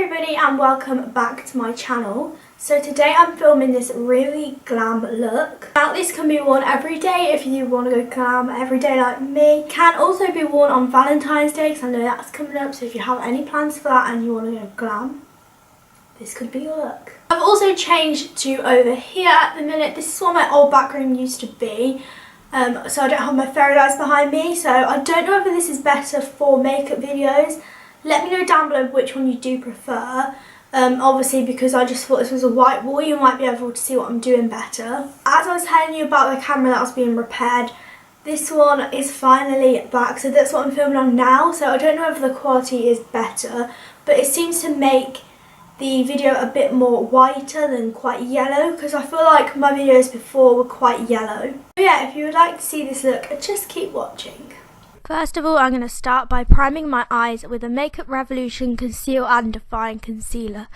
everybody and welcome back to my channel. So today I'm filming this really glam look. Now this can be worn every day if you want to go glam every day like me. It can also be worn on Valentine's Day because I know that's coming up, so if you have any plans for that and you want to go glam, this could be your look. I've also changed to over here at the minute. This is what my old background used to be. So I don't have my fairy lights behind me, so I don't know whether this is better for makeup videos. Let me know down below which one you do prefer. Obviously because I just thought this was a white wall, you might be able to see what I'm doing better. As I was telling you about the camera that was being repaired, this one is finally back, so that's what I'm filming on now. So I don't know if the quality is better, but it seems to make the video a bit more whiter than quite yellow, because I feel like my videos before were quite yellow. So yeah, if you would like to see this look, just keep watching. First of all, I'm going to start by priming my eyes with a Makeup Revolution Conceal and Define Concealer.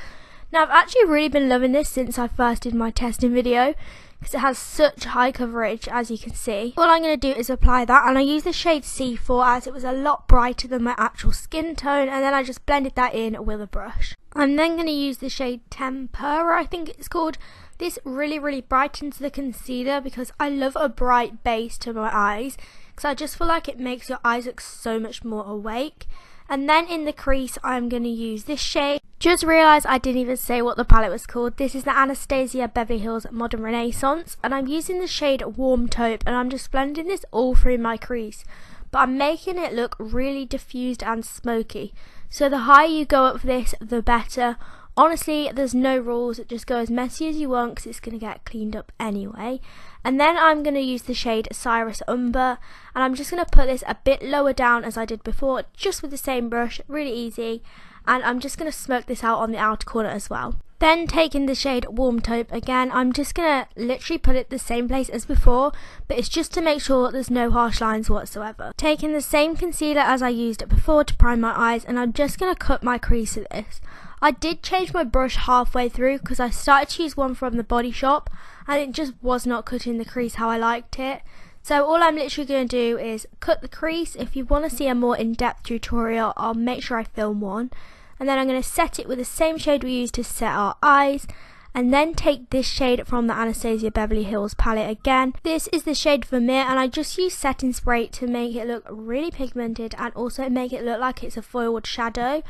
Now I've actually really been loving this since I first did my testing video, because it has such high coverage, as you can see. All I'm going to do is apply that, and I use the shade C4 as it was a lot brighter than my actual skin tone, and then I just blended that in with a brush. I'm then going to use the shade Tempera, I think it's called. This really brightens the concealer because I love a bright base to my eyes, because I just feel like it makes your eyes look so much more awake. And then in the crease I'm going to use this shade. Just realised I didn't even say what the palette was called. This is the Anastasia Beverly Hills Modern Renaissance, and I'm using the shade Warm Taupe, and I'm just blending this all through my crease. But I'm making it look really diffused and smoky. So the higher you go up for this, the better. Honestly, there's no rules, just go as messy as you want because it's going to get cleaned up anyway. And then I'm going to use the shade Cyrus Umber, and I'm just going to put this a bit lower down as I did before, just with the same brush, really easy. And I'm just going to smoke this out on the outer corner as well. Then taking the shade Warm Taupe again, I'm just going to literally put it the same place as before, but it's just to make sure there's no harsh lines whatsoever. Taking the same concealer as I used before to prime my eyes, and I'm just going to cut my crease with this. I did change my brush halfway through because I started to use one from the Body Shop and it just was not cutting the crease how I liked it. So all I'm literally going to do is cut the crease. If you want to see a more in-depth tutorial, I'll make sure I film one. And then I'm going to set it with the same shade we used to set our eyes. And then take this shade from the Anastasia Beverly Hills palette again. This is the shade Vermeer, and I just use setting spray to make it look really pigmented and also make it look like it's a foiled shadow.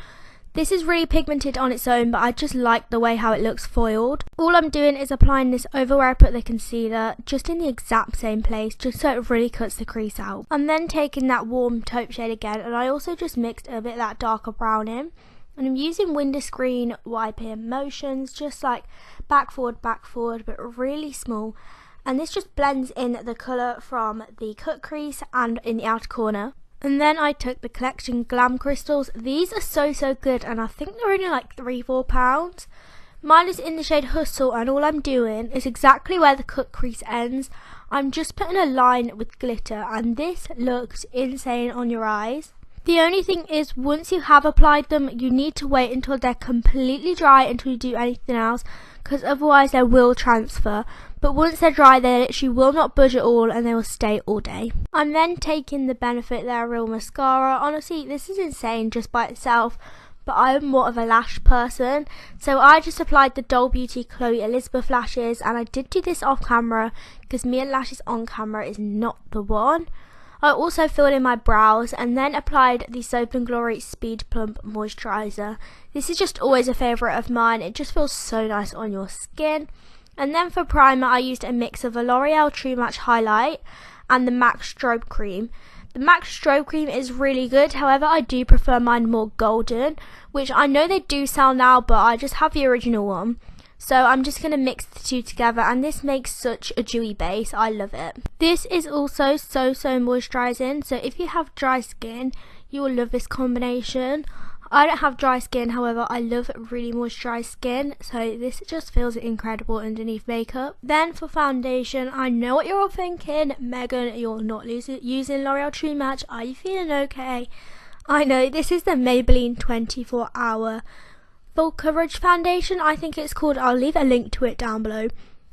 This is really pigmented on its own, but I just like the way how it looks foiled. All I'm doing is applying this over where I put the concealer, just in the exact same place, just so it really cuts the crease out. I'm then taking that Warm Taupe shade again, and I also just mixed a bit of that darker brown in. And I'm using window screen wiping motions, just like back forward, but really small. And this just blends in the colour from the cut crease and in the outer corner. And then I took the Collection Glam crystals. These are so good, and I think they're only like £3-4. Mine is in the shade Hustle, and all I'm doing is exactly where the cut crease ends. I'm just putting a line with glitter, and this looks insane on your eyes. The only thing is, once you have applied them, you need to wait until they're completely dry until you do anything else, because otherwise they will transfer. But once they're dry, they literally will not budge at all, and they will stay all day. I'm then taking the Benefit They're Real mascara. Honestly, this is insane just by itself, but I'm more of a lash person, so I just applied the Doll Beauty Chloe Elizabeth lashes, and I did do this off camera because me and lashes on camera is not the one. I also filled in my brows and then applied the Soap & Glory Speed Plump Moisturiser. This is just always a favourite of mine. It just feels so nice on your skin. And then for primer, I used a mix of a L'Oreal True Match Highlight and the MAC Strobe Cream. The MAC Strobe Cream is really good, however I do prefer mine more golden, which I know they do sell now, but I just have the original one. So I'm just going to mix the two together, and this makes such a dewy base. I love it. This is also so moisturising, so if you have dry skin, you will love this combination. I don't have dry skin, however I love really moisturised skin, so this just feels incredible underneath makeup. Then for foundation, I know what you're all thinking, Megan, you're not using L'Oreal True Match, are you feeling okay? I know, this is the Maybelline 24 Hour Full Coverage Foundation, I think it's called. I'll leave a link to it down below.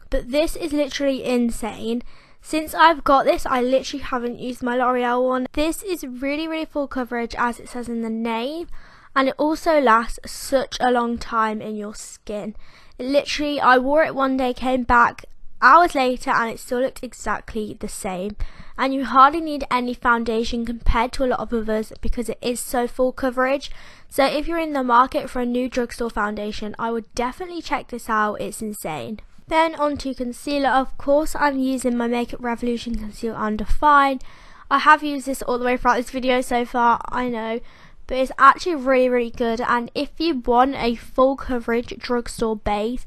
But this is literally insane. Since I've got this, I literally haven't used my L'Oreal one. This is really full coverage, as it says in the name. and it also lasts such a long time in your skin. Literally, I wore it one day, came back hours later, and it still looked exactly the same. And you hardly need any foundation compared to a lot of others because it is so full coverage. So if you're in the market for a new drugstore foundation, I would definitely check this out. It's insane. Then on to concealer. Of course, I'm using my Makeup Revolution Conceal and Define. I have used this all the way throughout this video so far, I know, but it's actually really good. And if you want a full coverage drugstore base,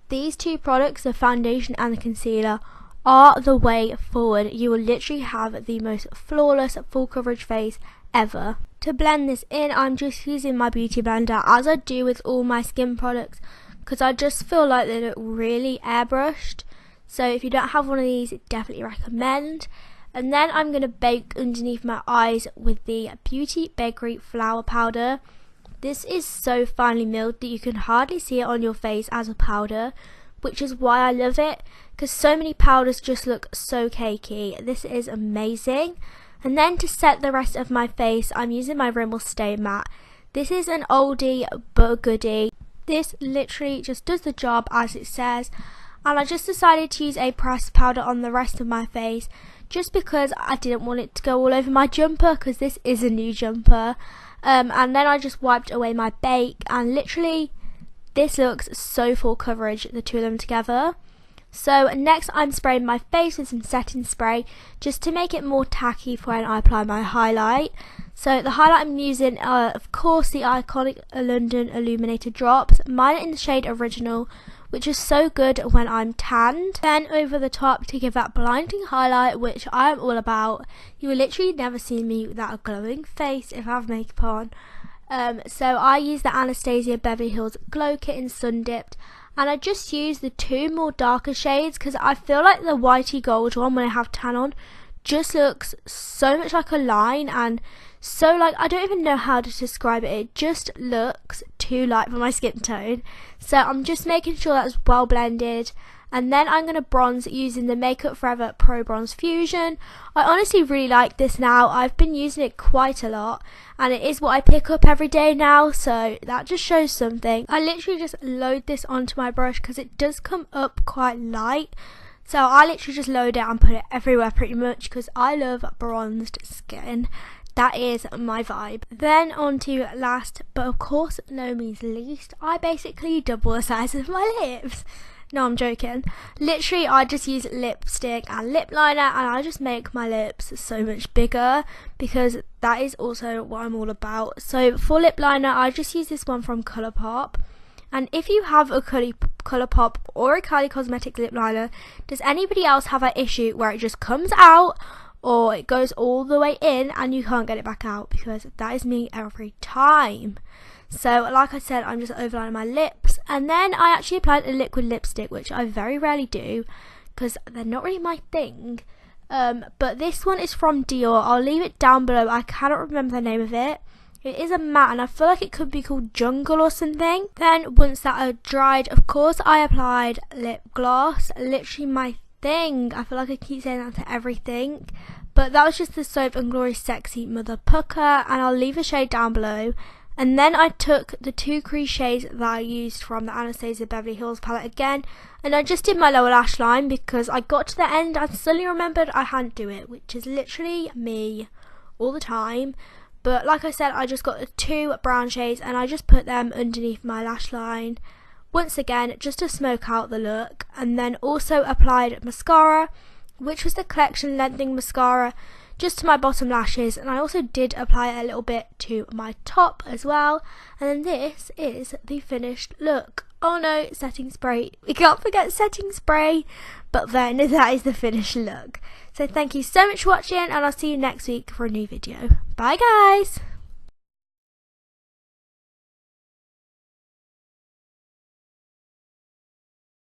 these two products, the foundation and the concealer, are the way forward. You will literally have the most flawless full coverage face ever. To blend this in, I'm just using my beauty blender, as I do with all my skin products, because I just feel like they look really airbrushed. So if you don't have one of these, definitely recommend. And then I'm going to bake underneath my eyes with the Beauty Bakery Flour Powder. This is so finely milled that you can hardly see it on your face as a powder, which is why I love it, because so many powders just look so cakey. This is amazing. And then to set the rest of my face, I'm using my Rimmel Stay Matte. This is an oldie but a goodie. This literally just does the job as it says, and I just decided to use a pressed powder on the rest of my face just because I didn't want it to go all over my jumper, because this is a new jumper. And then I just wiped away my bake, and literally this looks so full coverage, the two of them together. So next I'm spraying my face with some setting spray just to make it more tacky for when I apply my highlight. So the highlight I'm using are of course the iconic London Illuminator drops. Mine are in the shade Original, which is so good when I'm tanned. Then over the top to give that blinding highlight, which I am all about. You will literally never see me without a glowing face if I have makeup on. So I use the Anastasia Beverly Hills Glow Kit in Sun Dipped, and I just use the two more darker shades because I feel like the whitey gold one when I have tan on just looks so much like a line, and so like I don't even know how to describe it. It just looks too light for my skin tone. So I'm just making sure that's well blended. And then I'm going to bronze using the Makeup Forever Pro Bronze Fusion. I honestly really like this now. I've been using it quite a lot, and it is what I pick up every day now, so that just shows something. I literally just load this onto my brush because it does come up quite light. So I literally just load it and put it everywhere pretty much because I love bronzed skin. That is my vibe. Then on to last, but of course no means least, I basically double the size of my lips. No, I'm joking. Literally, I just use lipstick and lip liner, and I just make my lips so much bigger because that is also what I'm all about. So for lip liner, I just use this one from Colourpop. And if you have a Colourpop or a Kylie Cosmetics lip liner, does anybody else have an issue where it just comes out or it goes all the way in and you can't get it back out? Because that is me every time. So like I said, I'm just overlining my lips, and then I actually applied a liquid lipstick, which I very rarely do because they're not really my thing. But this one is from Dior. I'll leave it down below. I cannot remember the name of it. It is a matte, and I feel like it could be called Jungle or something. Then once that had dried, of course, I applied lip gloss. Literally my thing. I feel like I keep saying that to everything. But that was just the Soap and Glory Sexy Mother Pucker, and I'll leave a shade down below. And then I took the two crease shades that I used from the Anastasia Beverly Hills palette again, and I just did my lower lash line because I got to the end and suddenly remembered I hadn't do it, which is literally me all the time. But like I said, I just got the two brown shades and I just put them underneath my lash line once again just to smoke out the look. And then also applied mascara, which was the Collection Lengthening Mascara, just to my bottom lashes, and I also did apply a little bit to my top as well. And then this is the finished look. Oh no, setting spray. We can't forget setting spray. But then that is the finished look. So thank you so much for watching, and I'll see you next week for a new video. Bye guys!